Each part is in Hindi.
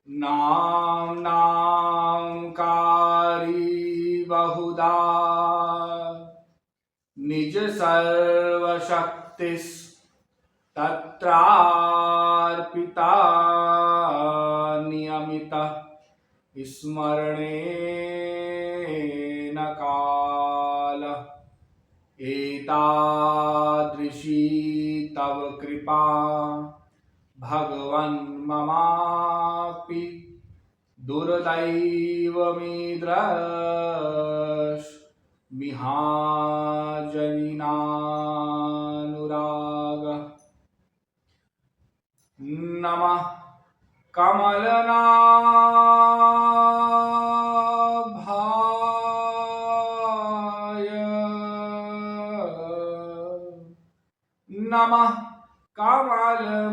नामकारी बहुधा निज सर्वशक्तिस् तत्रार्पिता नियमितः स्मरणेन कालः एतादृशी तव कृपा भगवन् ममापि दुर्दैवमीदृश मिहाजनिनानुराग नमः कमलनाभाय नमः कमलमालिने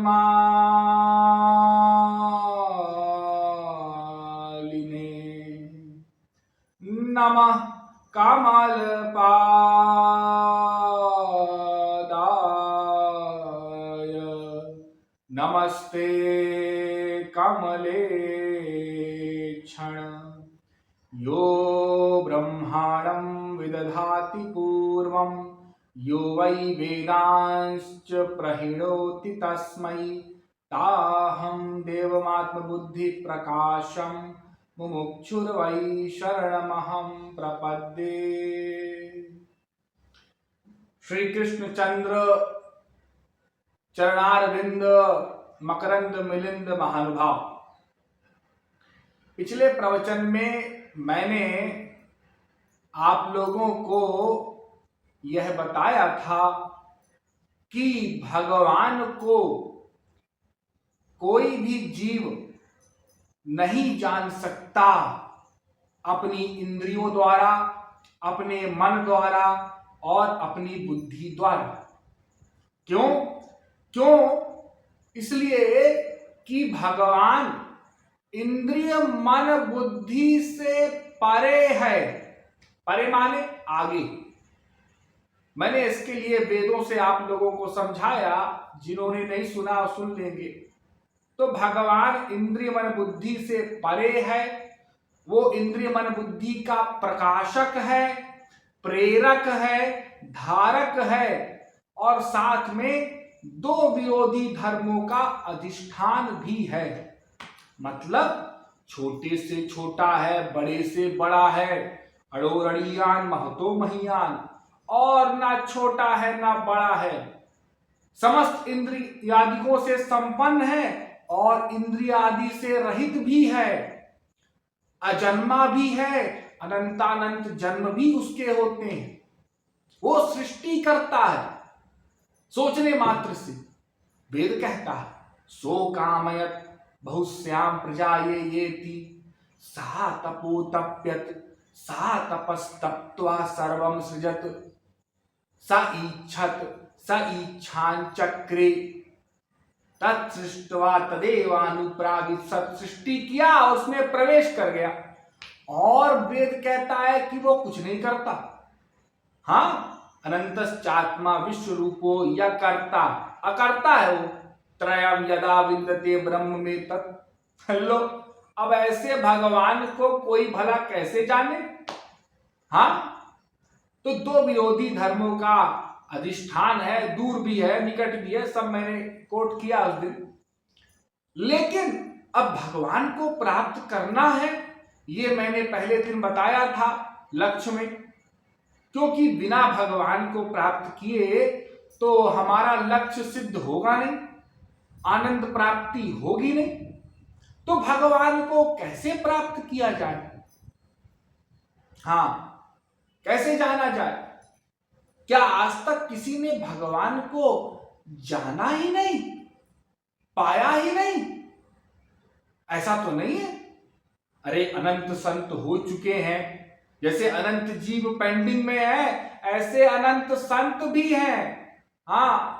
नमः कमलपादाय नमस्ते कमलेक्षण यो ब्रह्माणं विदधाति पूर्वं यो वै वेदांश्च प्रहिणोति तस्मै ताहं देवमात्मबुद्धिप्रकाशं मुमुक्षुर्वै शरणमहं प्रपद्ये। श्री कृष्णचंद्र चरणारविंद मकरंद मिलिंद महानुभाव, पिछले प्रवचन में मैंने आप लोगों को यह बताया था कि भगवान को कोई भी जीव नहीं जान सकता अपनी इंद्रियों द्वारा, अपने मन द्वारा और अपनी बुद्धि द्वारा। क्यों? इसलिए कि भगवान इंद्रिय मन बुद्धि से परे है। परे माने आगे। मैंने इसके लिए वेदों से आप लोगों को समझाया, जिन्होंने नहीं सुना सुन लेंगे। तो भगवान इंद्रिय मन बुद्धि से परे है, वो इंद्रिय मन बुद्धि का प्रकाशक है, प्रेरक है, धारक है और साथ में दो विरोधी धर्मों का अधिष्ठान भी है। मतलब छोटे से छोटा है, बड़े से बड़ा है, अड़ोरड़ियान महतो महियान, और ना छोटा है ना बड़ा है, समस्त इंद्रियादिकों से संपन्न है और इंद्रियादि से रहित भी है, अजन्मा भी है, अनंतानंत जन्म भी उसके होते हैं। वो सृष्टि करता है सोचने मात्र से। वेद कहता है सो कामयत बहुश्याम प्रजा ये थी सा तपोतप्यत सा तपस्तप्त्वा सर्वं सृजत स ईच्छत स ईच्छान चक्रे तत्सृष्ट्वा तदेवानुप्रावित। सब सृष्टि किया, उसमें प्रवेश कर गया। और वेद कहता है कि वो कुछ नहीं करता। हाँ, अनंतश्चात्मा विश्व रूपो या करता अकर्ता है वो। त्रयम यदा विन्दते ब्रह्म में तत्। लो, अब ऐसे भगवान को कोई भला कैसे जाने? हाँ, तो दो विरोधी धर्मों का अधिष्ठान है, दूर भी है, निकट भी है, सब मैंने कोट किया उस दिन। लेकिन अब भगवान को प्राप्त करना है, ये मैंने पहले दिन बताया था लक्ष्य में। क्योंकि बिना भगवान को प्राप्त किए तो हमारा लक्ष्य सिद्ध होगा नहीं, आनंद प्राप्ति होगी नहीं। तो भगवान को कैसे प्राप्त किया जाए? हाँ, कैसे जाना जाए? क्या आज तक किसी ने भगवान को जाना ही नहीं, पाया ही नहीं? ऐसा तो नहीं है। अरे अनंत संत हो चुके हैं, जैसे अनंत जीव पेंडिंग में है, ऐसे अनंत संत भी हैं। हाँ,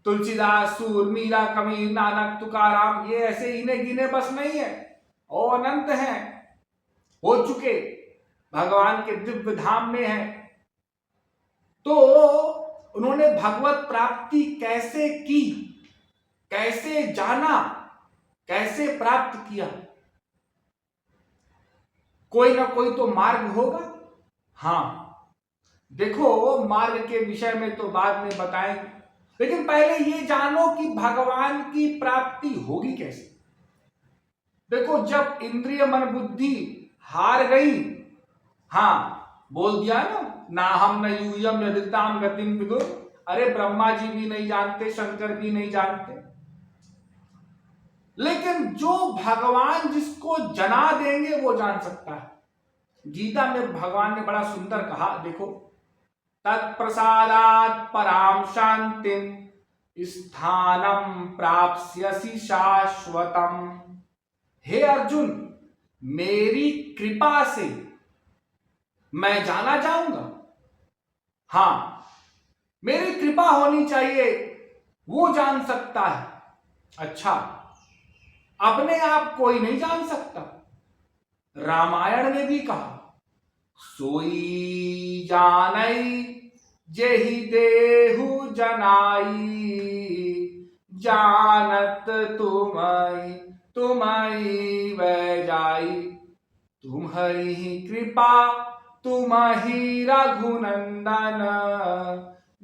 तुलसीदास, सूर, मीरा, कबीर, नानक, तुकाराम, ये ऐसे इन्हें गिने बस नहीं है, और अनंत हैं, हो चुके, भगवान के दिव्य धाम में हैं। तो उन्होंने भगवत प्राप्ति कैसे की, कैसे जाना, कैसे प्राप्त किया? कोई ना कोई तो मार्ग होगा। हाँ, देखो मार्ग के विषय में तो बाद में बताएंगे, लेकिन पहले ये जानो कि भगवान की प्राप्ति होगी कैसे। देखो जब इंद्रिय मन बुद्धि हार गई, हाँ बोल दिया ना हम न यूयम नदिताम गतिम विदुर, अरे ब्रह्मा जी भी नहीं जानते, शंकर भी नहीं जानते, लेकिन जो भगवान जिसको जना देंगे वो जान सकता है। गीता में भगवान ने बड़ा सुंदर कहा, देखो तत्प्रसादात् पराम शांतिम स्थानम प्राप्स्यसि शाश्वतम। हे अर्जुन, मेरी कृपा से मैं जाना जाऊंगा। हाँ, मेरी कृपा होनी चाहिए, वो जान सकता है। अच्छा, अपने आप कोई नहीं जान सकता। रामायण में भी कहा, सोई जानई जेहि देहु जनाई, जानत तुम्हारी वै जाई, तुम्हारी कृपा तुम्हारी रघुनंदन,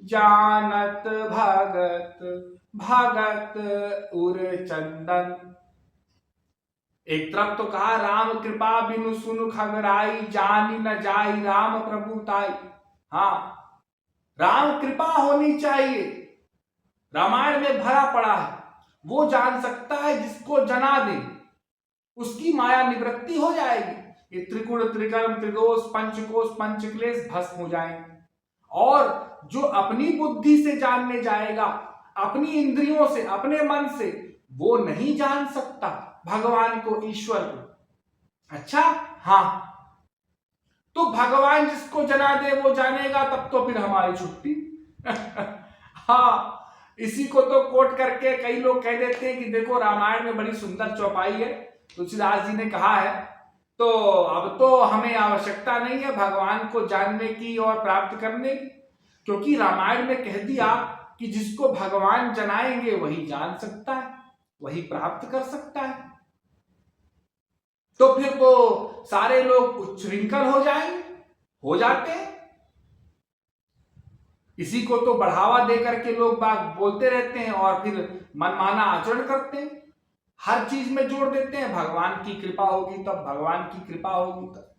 जानत भगत भगत उर चंदन। एक तरफ तो कहा राम कृपा बिनु सुनु खगराई, जानी न जाई राम प्रभु ताई। हाँ, राम कृपा होनी चाहिए, रामायण में भरा पड़ा है। वो जान सकता है जिसको जना दे, उसकी माया निवृत्ति हो जाएगी। ये त्रिगुण त्रिकर्म त्रिदोष पंचकोश पंचक्लेश भस्म हो जाएंगे। और जो अपनी बुद्धि से जानने जाएगा, अपनी इंद्रियों से, अपने मन से, वो नहीं जान सकता भगवान को, ईश्वर को। अच्छा, हाँ, तो भगवान जिसको जना दे वो जानेगा, तब तो फिर हमारी छुट्टी। हाँ, इसी को तो कोट करके कई लोग कह देते हैं कि देखो रामायण में बड़ी सुंदर चौपाई है, तुलसीदास जी ने कहा है, तो अब तो हमें आवश्यकता नहीं है भगवान को जानने की और प्राप्त करने की, क्योंकि रामायण में कह दिया कि जिसको भगवान जनाएंगे वही जान सकता है, वही प्राप्त कर सकता है। तो फिर तो सारे लोग उच्छृंखल हो जाएंगे, हो जाते हैं। इसी को तो बढ़ावा देकर के लोग बाग बोलते रहते हैं और फिर मनमाना आचरण करते हैं, हर चीज में जोड़ देते हैं भगवान की कृपा होगी तब, भगवान की कृपा होगी तब।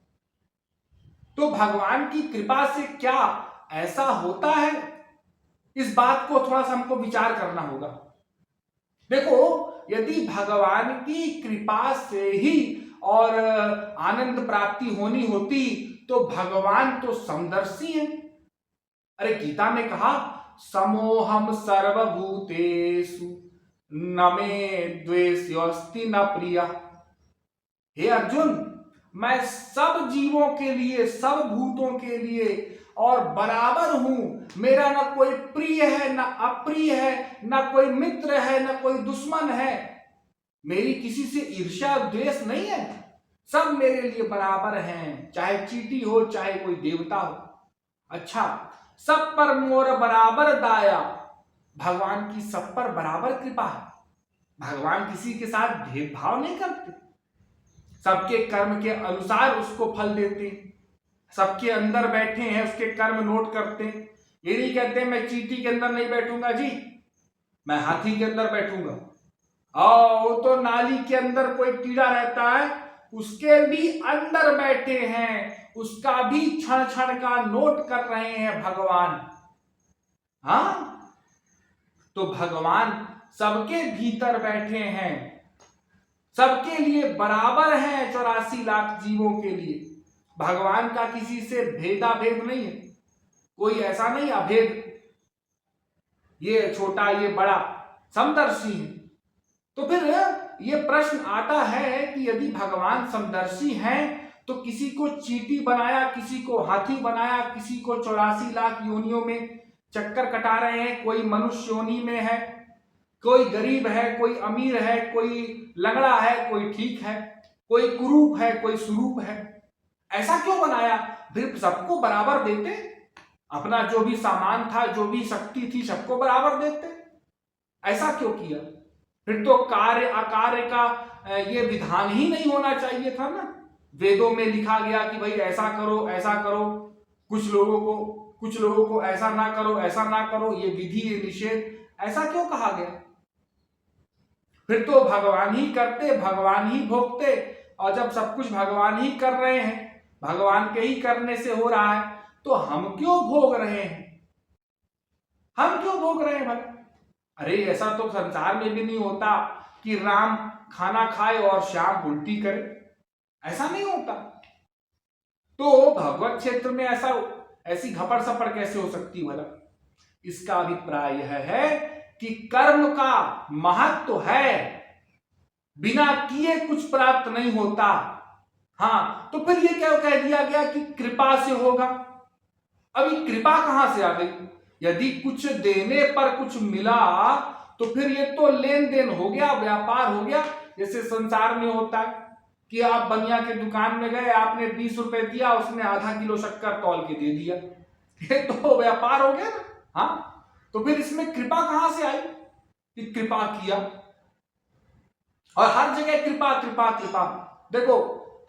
तो भगवान की कृपा से क्या ऐसा होता है, इस बात को थोड़ा सा हमको विचार करना होगा। देखो, यदि भगवान की कृपा से ही और आनंद प्राप्ति होनी होती तो भगवान तो समदर्शी है। अरे गीता में कहा, समोहम सर्वभूतेषु न मे द्वेष्योस्ति न प्रिय। हे अर्जुन, मैं सब जीवों के लिए, सब भूतों के लिए और बराबर हूं। मेरा ना कोई प्रिय है, ना अप्रिय है, ना कोई मित्र है, ना कोई दुश्मन है। मेरी किसी से ईर्ष्या द्वेष नहीं है, सब मेरे लिए बराबर हैं, चाहे चींटी हो, चाहे कोई देवता हो। अच्छा, सब पर मोर बराबर दाया। भगवान की सब पर बराबर कृपा है। भगवान किसी के साथ भेदभाव नहीं करते, सबके कर्म के अनुसार उसको फल देते हैं। सबके अंदर बैठे हैं, उसके कर्म नोट करते हैं। ये नहीं कहते मैं चींटी के अंदर नहीं बैठूंगा जी, मैं हाथी के अंदर बैठूंगा। वो तो नाली के अंदर कोई कीड़ा रहता है, उसके भी अंदर बैठे हैं, उसका भी क्षण क्षण का नोट कर रहे हैं भगवान। हाँ, तो भगवान सबके भीतर बैठे हैं, सबके लिए बराबर हैं, 84 लाख जीवों के लिए। भगवान का किसी से भेदा भेद नहीं है, कोई ऐसा नहीं अभेद, ये छोटा ये बड़ा, समदर्शी है। तो फिर ये प्रश्न आता है कि यदि भगवान समदर्शी हैं तो किसी को चींटी बनाया, किसी को हाथी बनाया, किसी को 84 लाख योनियों में चक्कर कटा रहे हैं। कोई मनुष्य योनि में है, कोई गरीब है, कोई अमीर है, कोई लंगड़ा है, कोई ठीक है, कोई कुरूप है, कोई सुरूप है। ऐसा क्यों बनाया? फिर सबको बराबर देते, अपना जो भी सामान था, जो भी शक्ति थी, सबको बराबर देते। ऐसा क्यों किया? फिर तो कार्य अकार्य का ये विधान ही नहीं होना चाहिए था ना। वेदों में लिखा गया कि भाई ऐसा करो ऐसा करो, कुछ लोगों को ऐसा ना करो ऐसा ना करो, ये विधि ये निषेध, ऐसा क्यों कहा गया? फिर तो भगवान ही करते, भगवान ही भोगते, और जब सब कुछ भगवान ही कर रहे हैं, भगवान के ही करने से हो रहा है, तो हम क्यों भोग रहे हैं? हम क्यों भोग रहे हैं भाई? अरे ऐसा तो संसार में भी नहीं होता कि राम खाना खाए और श्याम उल्टी करे, ऐसा नहीं होता। तो भगवत क्षेत्र में ऐसी घपड़ सपड़ कैसे हो सकती भला? इसका अभिप्राय यह है कि कर्म का महत्व तो है, बिना किए कुछ प्राप्त नहीं होता। हाँ, तो फिर ये क्या कह दिया गया कि कृपा से होगा? अभी कृपा कहां से आ गई? यदि कुछ देने पर कुछ मिला तो फिर ये तो लेन देन हो गया, व्यापार हो गया। जैसे संसार में होता है कि आप बनिया के दुकान में गए, आपने 20 रुपए दिया, उसने आधा किलो शक्कर तौल के दे दिया, ये तो व्यापार हो गया ना। हाँ, तो फिर इसमें कृपा कहां से आई कि कृपा किया? और हर जगह कृपा कृपा कृपा, देखो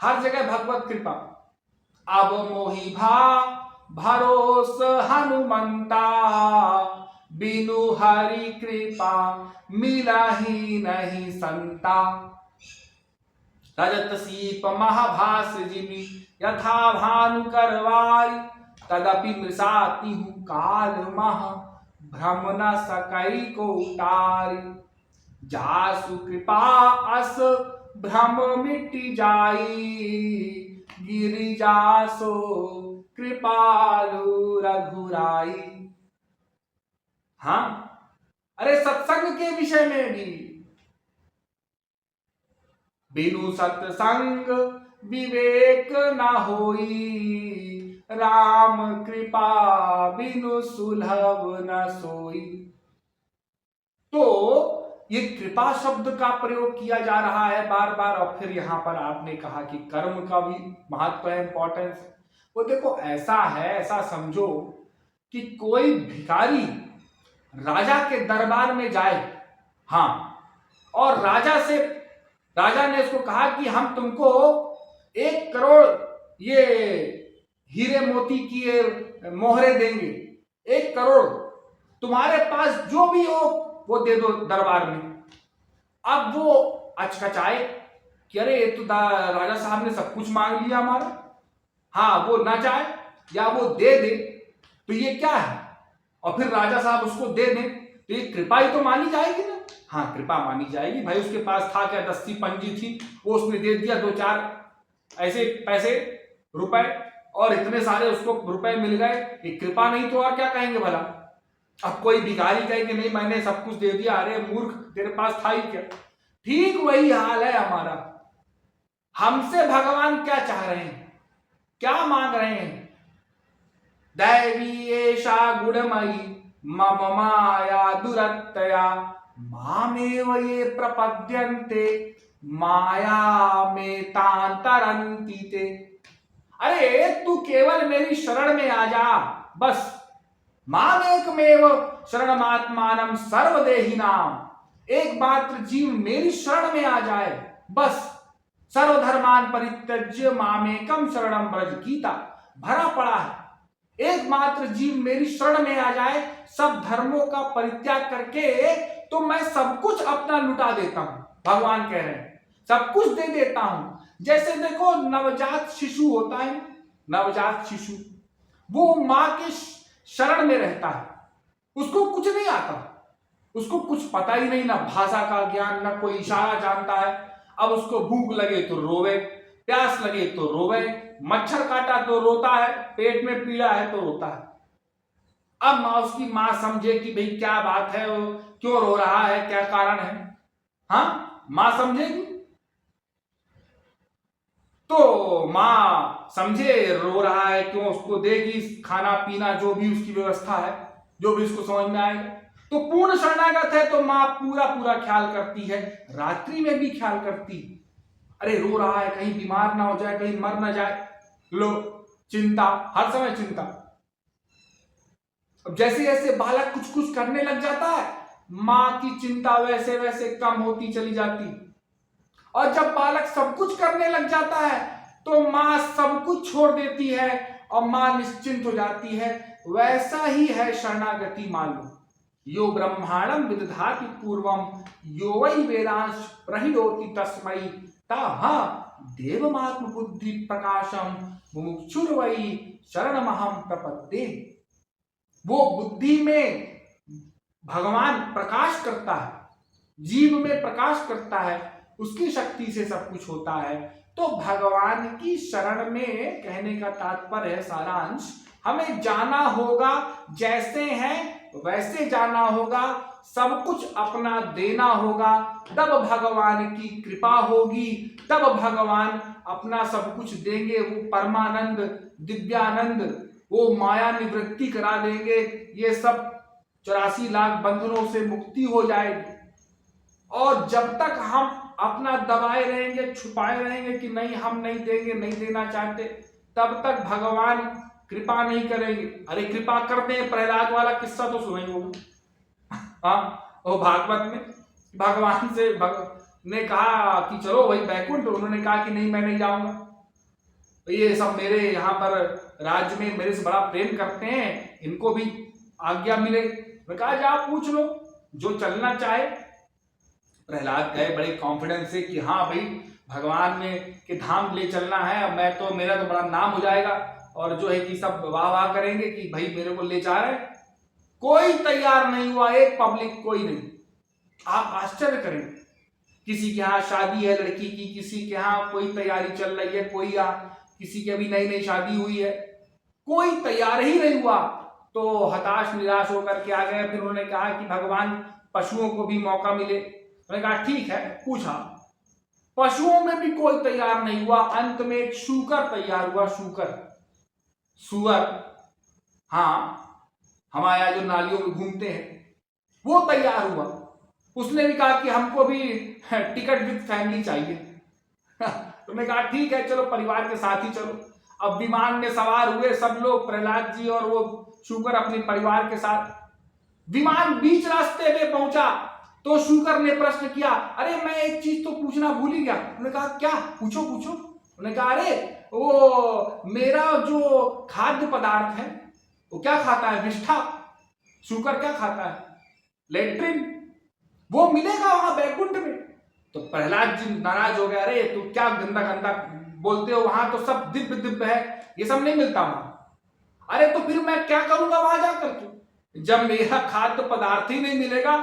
हर जगह भगवत कृपा। अब मोहि भरोस हनुमंता, बिनु हरि कृपा मिला ही नहीं संता। रजत सीप महाभास जिमि यथा भानु करवाई, तदपि मृषाति हूँ काल मह भ्रम न सकई को उतारी। जासु कृपा अस भ्रम मिट जाई, गिरिजासो कृपालु रघुराई। हाँ, अरे सत्संग के विषय में भी, बिनु सत्संग विवेक न होई, राम कृपा बिनु सुलभ न सोई। तो ये कृपा शब्द का प्रयोग किया जा रहा है बार बार, और फिर यहां पर आपने कहा कि कर्म का भी महत्व है, इंपॉर्टेंस। वो देखो ऐसा है, ऐसा समझो कि कोई भिखारी राजा के दरबार में जाए, हाँ, और राजा ने उसको कहा कि हम तुमको 1 करोड़ ये हीरे मोती की ये मोहरे देंगे, 1 करोड़, तुम्हारे पास जो भी हो वो दे दो दरबार में। अब वो अचकचाए कि अरे ये तो राजा साहब ने सब कुछ मांग लिया हमारा, हाँ, वो ना चाहे या वो दे दे तो ये क्या है? और फिर राजा साहब उसको दे दें तो ये कृपा ही तो मानी जाएगी ना। हाँ, कृपा मानी जाएगी भाई, उसके पास था क्या, दस्ती पंजी थी, वो उसने दे दिया 2-4 ऐसे पैसे रुपए, और इतने सारे उसको रुपए मिल गए, ये कृपा नहीं तो और क्या कहेंगे भला? अब कोई भिखारी कहे कि नहीं मैंने सब कुछ दे दिया, अरे मूर्ख तेरे पास था ही क्या? ठीक वही हाल है हमारा। हमसे भगवान क्या चाह रहे हैं, क्या मांग रहे हैं? दैवी एषा गुणमयी मम माया दुरत्यया, मामेव ये प्रपद्यन्ते माया में तांतरन्ति ते। अरे तू केवल मेरी शरण में आ जा, बस। मामेकमेव शरणमात्मानं सर्वदेहिनां, एकमात्र जीव मेरी शरण में आ जाए बस। सर्वधर्मान परित्यज्य मामेकम शरणं व्रज, गीता भरा पड़ा है। एकमात्र जीव मेरी शरण में आ जाए, सब धर्मों का परित्याग करके तो मैं सब कुछ अपना लुटा देता हूं। भगवान कह रहे हैं सब कुछ दे देता हूं। जैसे देखो नवजात शिशु होता है, नवजात शिशु वो मां के शरण में रहता है, उसको कुछ नहीं आता, उसको कुछ पता ही नहीं, ना भाषा का ज्ञान, ना कोई इशारा जानता है। अब उसको भूख लगे तो रोवे, प्यास लगे तो रोवे, मच्छर काटा तो रोता है, पेट में पीड़ा है तो रोता है। अब उसकी मां समझे कि भाई क्या बात है, वो क्यों रो रहा है, क्या कारण है, हाँ, मां समझेगी। तो मां समझे रो रहा है क्यों, उसको देगी खाना पीना, जो भी उसकी व्यवस्था है, जो भी उसको समझ में आएगा। तो पूर्ण शरणागत है तो मां पूरा पूरा ख्याल करती है, रात्रि में भी ख्याल करती। अरे रो रहा है, कहीं बीमार ना हो जाए, कहीं मर ना जाए, लो चिंता, हर समय चिंता। अब जैसे जैसे बालक कुछ कुछ करने लग जाता है, मां की चिंता वैसे वैसे कम होती चली जाती। और जब बालक सब कुछ करने लग जाता है तो माँ सब कुछ छोड़ देती है और माँ निश्चिंत हो जाती है। वैसा ही है शरणागति मालूम। यो ब्रह्मांडम विदधाति पूर्वम यो वै वेदांश प्रहिणोति तस्मै ता देवमात्म बुद्धि प्रकाशम मुमुक्षुर वै शरणमहं प्रपद्ये। वो बुद्धि में भगवान प्रकाश करता है, जीव में प्रकाश करता है, उसकी शक्ति से सब कुछ होता है। तो भगवान की शरण में कहने का तात्पर्य है, सारांश, हमें जाना होगा, जैसे हैं वैसे जाना होगा, सब कुछ अपना देना होगा, तब भगवान की कृपा होगी, तब भगवान अपना सब कुछ देंगे। वो परमानंद, दिव्यानंद, वो माया निवृत्ति करा देंगे। ये सब 84 लाख बंधनों से मुक्ति हो जाएगी। और जब तक हम अपना दबाए रहेंगे, छुपाए रहेंगे कि नहीं हम नहीं देंगे, नहीं देना चाहते, तब तक भगवान कृपा नहीं करेंगे। अरे कृपा करते हैं, प्रहलाद वाला किस्सा तो सुना ही होगा। हाँ, वो भागवत में भगवान से ने कहा कि चलो भाई बैकुंठ, उन्होंने कहा कि नहीं मैं नहीं जाऊंगा, तो ये सब मेरे यहाँ पर राज्य में मेरे से बड़ा प्रेम करते हैं, इनको भी आज्ञा मिले। मैं कहा जा पूछ लो जो चलना चाहे। प्रहलाद गए बड़े कॉन्फिडेंस से कि हाँ भाई भगवान में के धाम ले चलना है, मैं तो मेरा तो बड़ा नाम हो जाएगा, और जो है कि सब वाह वाह करेंगे कि भाई मेरे को ले जा रहे। कोई तैयार नहीं हुआ, एक पब्लिक कोई नहीं। आप आश्चर्य करेंगे, किसी के यहाँ शादी है लड़की की, किसी के यहाँ कोई तैयारी चल रही है, कोई किसी की अभी नई नई शादी हुई है, कोई तैयार ही नहीं हुआ। तो हताश निराश होकर के आ गए। फिर उन्होंने कहा कि भगवान पशुओं को भी मौका मिले। उन्होंने कहा ठीक है, पूछा, पशुओं में भी कोई तैयार नहीं हुआ। अंत में एक शूकर तैयार हुआ, सुअर, हाँ हमारे यहाँ जो नालियों में घूमते हैं, वो तैयार हुआ। उसने भी कहा कि हमको भी टिकट विद फैमिली चाहिए। तो मैं कहा ठीक है चलो परिवार के साथ ही चलो। अब विमान में सवार हुए सब लोग, प्रहलाद जी और वो शूकर अपने परिवार के साथ। विमान बीच रास्ते में पहुंचा तो शूकर ने प्रश्न किया, अरे मैं एक चीज तो पूछना भूल ही गया। उन्होंने कहा क्या, पूछो। उन्होंने कहा अरे वो मेरा जो खाद्य पदार्थ है वो क्या खाता है, विष्ठा। शूकर क्या खाता है, लेट्रिन। वो मिलेगा वहां बैकुंठ में। तो प्रहलाद जी नाराज हो गए, अरे तू क्या गंदा गंदा बोलते हो, वहां तो सब दिव्य दिव्य है, ये सब नहीं मिलता वहां। अरे तो फिर मैं क्या करूंगा वहां जाकर के, जब मेरा खाद्य पदार्थ ही नहीं मिलेगा।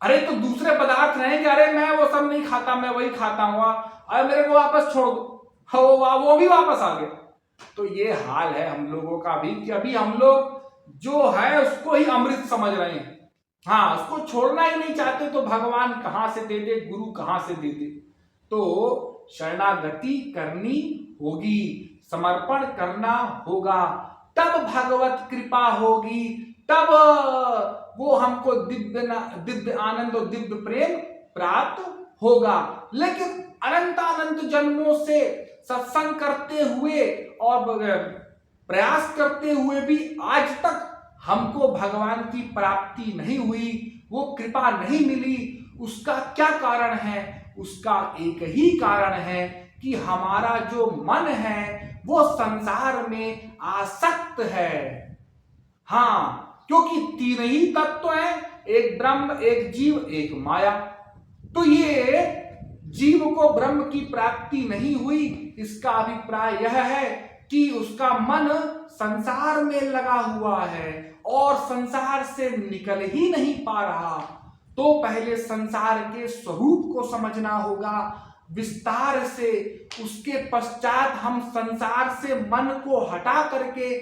अरे तो दूसरे पदार्थ रहेंगे, अरे मैं वो सब नहीं खाता, मैं वही खाता हूँ, अरे मेरे को वापस छोड़ दो। वो भी वापस आ गए। तो ये हाल है हम लोगों का भी, कि अभी हम लोग जो है उसको ही अमृत समझ रहे हैं। हाँ, उसको छोड़ना ही नहीं चाहते। तो भगवान कहां से दे दे, गुरु कहां से दे दे। तो शरणागति करनी होगी, समर्पण करना होगा, तब भगवत कृपा होगी, तब वो हमको दिव्य आनंद और दिव्य प्रेम प्राप्त होगा। लेकिन अनंत जन्मों से सत्संग करते हुए और प्रयास करते हुए भी आज तक हमको भगवान की प्राप्ति नहीं हुई, वो कृपा नहीं मिली। उसका क्या कारण है? उसका एक ही कारण है कि हमारा जो मन है वो संसार में आसक्त है। हाँ, क्योंकि तीन ही तत्व हैं, एक ब्रह्म, एक जीव, एक माया। तो ये जीव को ब्रह्म की प्राप्ति नहीं हुई, इसका अभिप्राय यह है कि उसका मन संसार में लगा हुआ है और संसार से निकल ही नहीं पा रहा। तो पहले संसार के स्वरूप को समझना होगा विस्तार से, उसके पश्चात हम संसार से मन को हटा करके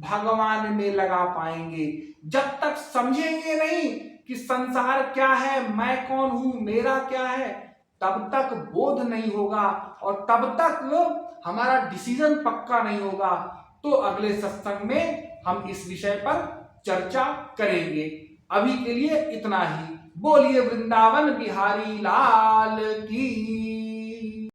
भगवान में लगा पाएंगे। जब तक समझेंगे नहीं कि संसार क्या है, मैं कौन हूं, मेरा क्या है, तब तक बोध नहीं होगा और तब तक हमारा डिसीजन पक्का नहीं होगा। तो अगले सत्संग में हम इस विषय पर चर्चा करेंगे। अभी के लिए इतना ही। बोलिए वृंदावन बिहारी लाल की।